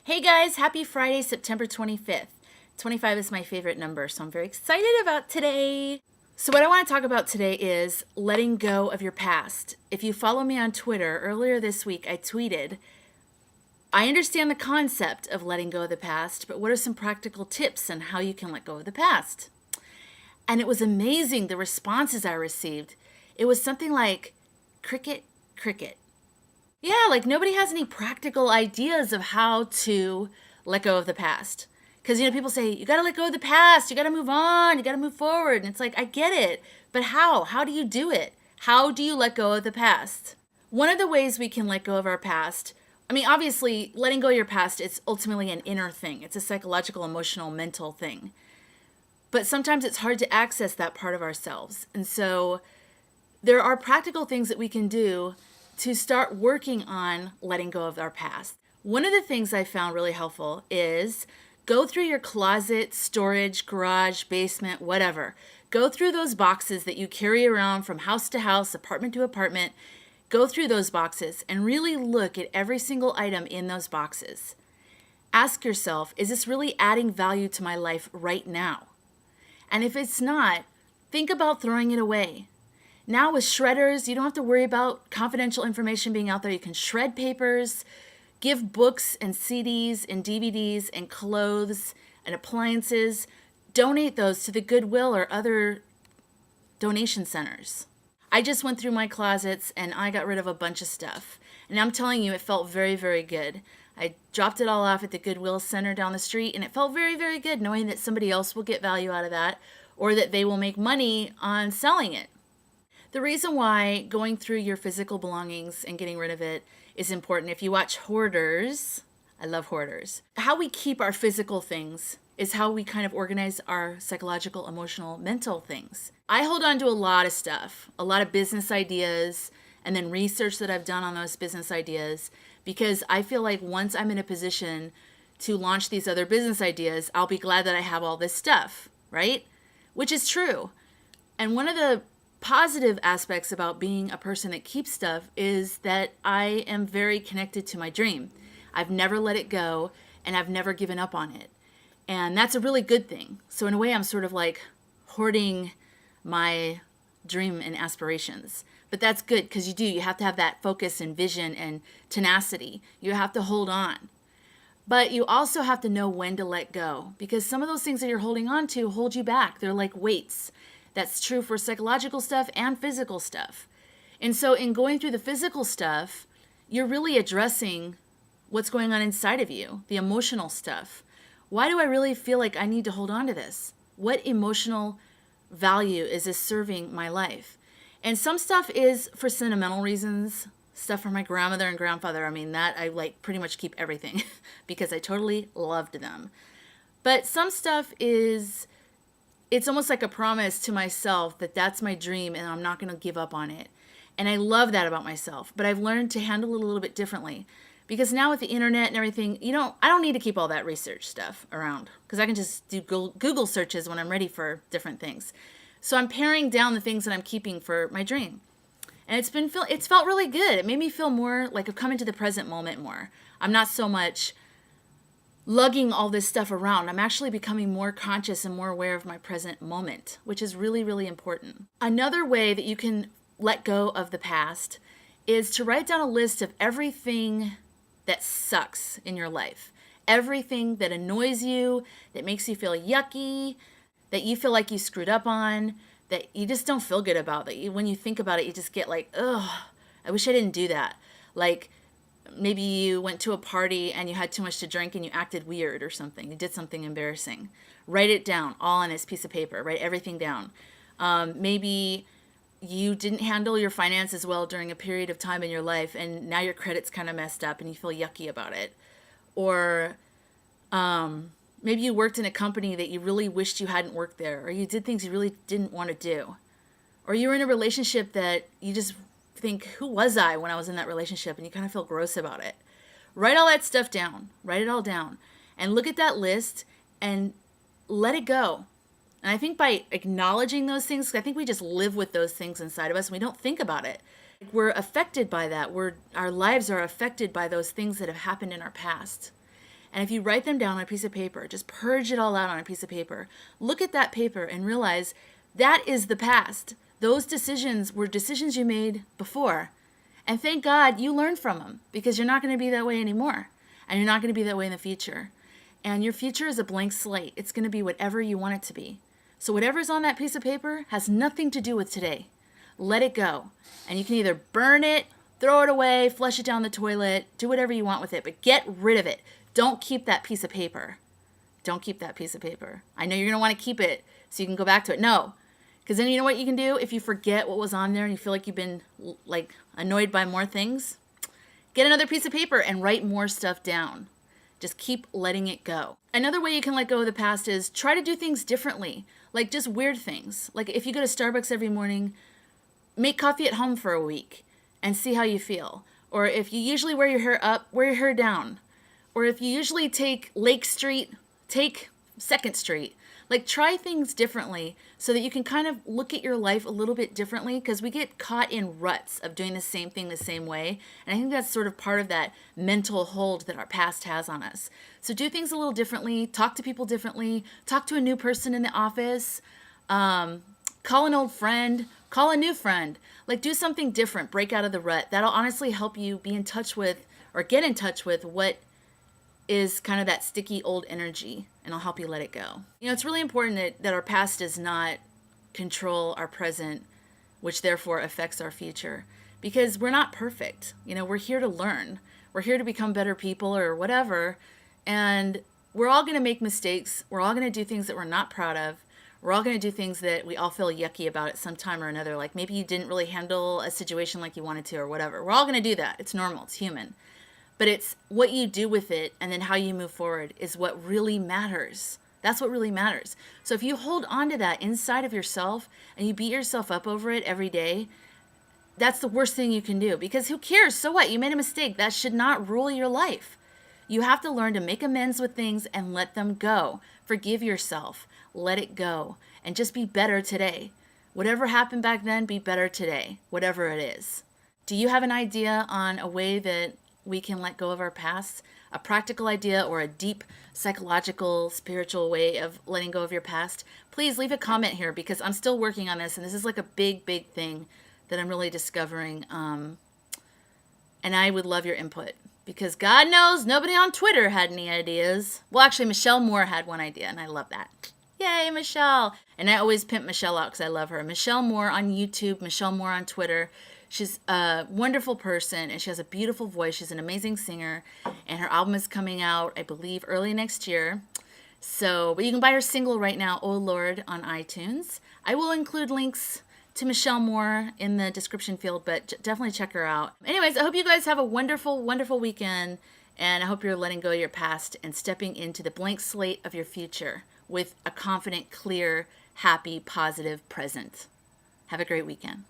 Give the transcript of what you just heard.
Hey guys, happy Friday, September 25th. 25 is my favorite number, so I'm very excited about today. So what I want to talk about today is letting go of your past. If you follow me on Twitter, earlier this week I tweeted, I understand the concept of letting go of the past, but what are some practical tips on how you can let go of the past? And it was amazing the responses I received. It was something like, cricket, cricket. Yeah, like nobody has any practical ideas of how to let go of the past. Because, people say, you got to let go of the past, you got to move on, you got to move forward. And it's like, I get it, but how? How do you do it? How do you let go of the past? One of the ways we can let go of our past, obviously, letting go of your past, it's ultimately an inner thing. It's a psychological, emotional, mental thing. But sometimes it's hard to access that part of ourselves. And so there are practical things that we can do to start working on letting go of our past. One of the things I found really helpful is go through your closet, storage, garage, basement, whatever. Go through those boxes that you carry around from house to house, apartment to apartment. Go through those boxes and really look at every single item in those boxes. Ask yourself, is this really adding value to my life right now? And if it's not, think about throwing it away. Now with shredders, you don't have to worry about confidential information being out there. You can shred papers, give books and CDs and DVDs and clothes and appliances. Donate those to the Goodwill or other donation centers. I just went through my closets and I got rid of a bunch of stuff. And I'm telling you, it felt very, very good. I dropped it all off at the Goodwill Center down the street, and it felt very, very good knowing that somebody else will get value out of that or that they will make money on selling it. The reason why going through your physical belongings and getting rid of it is important. If you watch Hoarders, I love Hoarders. How we keep our physical things is how we kind of organize our psychological, emotional, mental things. I hold on to a lot of stuff, a lot of business ideas, and then research that I've done on those business ideas, because I feel like once I'm in a position to launch these other business ideas, I'll be glad that I have all this stuff, right? Which is true. And one of the positive aspects about being a person that keeps stuff is that I am very connected to my dream. I've never let it go, and I've never given up on it. And that's a really good thing. So in a way, I'm sort of like hoarding my dream and aspirations. But that's good because you have to have that focus and vision and tenacity. You have to hold on. But you also have to know when to let go, because some of those things that you're holding on to hold you back. They're like weights. That's true for psychological stuff and physical stuff. And so in going through the physical stuff, you're really addressing what's going on inside of you, the emotional stuff. Why do I really feel like I need to hold on to this? What emotional value is this serving my life? And some stuff is for sentimental reasons, stuff from my grandmother and grandfather. That I pretty much keep everything because I totally loved them. But some stuff it's almost like a promise to myself that that's my dream and I'm not going to give up on it. And I love that about myself, but I've learned to handle it a little bit differently, because now with the internet and everything, I don't need to keep all that research stuff around, because I can just do Google searches when I'm ready for different things. So I'm paring down the things that I'm keeping for my dream. And it's felt really good. It made me feel more like I've come into the present moment more. I'm not so much lugging all this stuff around. I'm actually becoming more conscious and more aware of my present moment, which is really, really important. Another way that you can let go of the past is to write down a list of everything that sucks in your life. Everything that annoys you, that makes you feel yucky, that you feel like you screwed up on, that you just don't feel good about, that when you think about it, you just get like, ugh, I wish I didn't do that. Like, maybe you went to a party and you had too much to drink and you acted weird or something. You did something embarrassing. Write it down, all on this piece of paper. Write everything down. Maybe you didn't handle your finances well during a period of time in your life, and now your credit's kind of messed up and you feel yucky about it. Or maybe you worked in a company that you really wished you hadn't worked there, or you did things you really didn't want to do. Or you were in a relationship that you just think, who was I when I was in that relationship? And you kind of feel gross about it. Write all that stuff down. Write it all down. And look at that list and let it go. And I think by acknowledging those things, I think we just live with those things inside of us and we don't think about it. We're affected by that. Our lives are affected by those things that have happened in our past. And if you write them down on a piece of paper, just purge it all out on a piece of paper. Look at that paper and realize that is the past. Those decisions were decisions you made before. And thank God you learned from them, because you're not going to be that way anymore. And you're not going to be that way in the future. And your future is a blank slate. It's going to be whatever you want it to be. So whatever's on that piece of paper has nothing to do with today. Let it go. And you can either burn it, throw it away, flush it down the toilet, do whatever you want with it, but get rid of it. Don't keep that piece of paper. Don't keep that piece of paper. I know you're going to want to keep it so you can go back to it. No. Because then you know what you can do? If you forget what was on there and you feel like you've been like annoyed by more things, get another piece of paper and write more stuff down. Just keep letting it go. Another way you can let go of the past is try to do things differently, like just weird things. Like if you go to Starbucks every morning, make coffee at home for a week and see how you feel. Or if you usually wear your hair up, wear your hair down. Or if you usually take Lake Street, take 2nd Street. Like try things differently so that you can kind of look at your life a little bit differently, because we get caught in ruts of doing the same thing the same way. And I think that's sort of part of that mental hold that our past has on us. So do things a little differently, talk to people differently, talk to a new person in the office, call an old friend, call a new friend. Like do something different, break out of the rut. That'll honestly help you be in touch with, or get in touch with, what is kind of that sticky old energy, and I'll help you let it go. You know, it's really important that our past does not control our present, which therefore affects our future, because we're not perfect. You know, we're here to learn. We're here to become better people or whatever, and we're all going to make mistakes. We're all going to do things that we're not proud of. We're all going to do things that we all feel yucky about at some time or another, like maybe you didn't really handle a situation like you wanted to or whatever. We're all going to do that. It's normal. It's human. But it's what you do with it and then how you move forward is what really matters. That's what really matters. So if you hold on to that inside of yourself and you beat yourself up over it every day, that's the worst thing you can do, because who cares? So what? You made a mistake. That should not rule your life. You have to learn to make amends with things and let them go. Forgive yourself. Let it go. And just be better today. Whatever happened back then, be better today, whatever it is. Do you have an idea on a way that we can let go of our past? A practical idea or a deep psychological, spiritual way of letting go of your past? Please leave a comment here, because I'm still working on this, and this is like a big, big thing that I'm really discovering. And I would love your input, because God knows nobody on Twitter had any ideas. Well, actually, Mishal Moore had one idea, and I love that. Yay, Mishal. And I always pimp Mishal out because I love her. Mishal Moore on YouTube, Mishal Moore on Twitter. She's a wonderful person, and she has a beautiful voice. She's an amazing singer, and her album is coming out, I believe, early next year. So, but you can buy her single right now, Oh Lord, on iTunes. I will include links to Mishal Moore in the description field, but definitely check her out. Anyways, I hope you guys have a wonderful, wonderful weekend, and I hope you're letting go of your past and stepping into the blank slate of your future with a confident, clear, happy, positive present. Have a great weekend.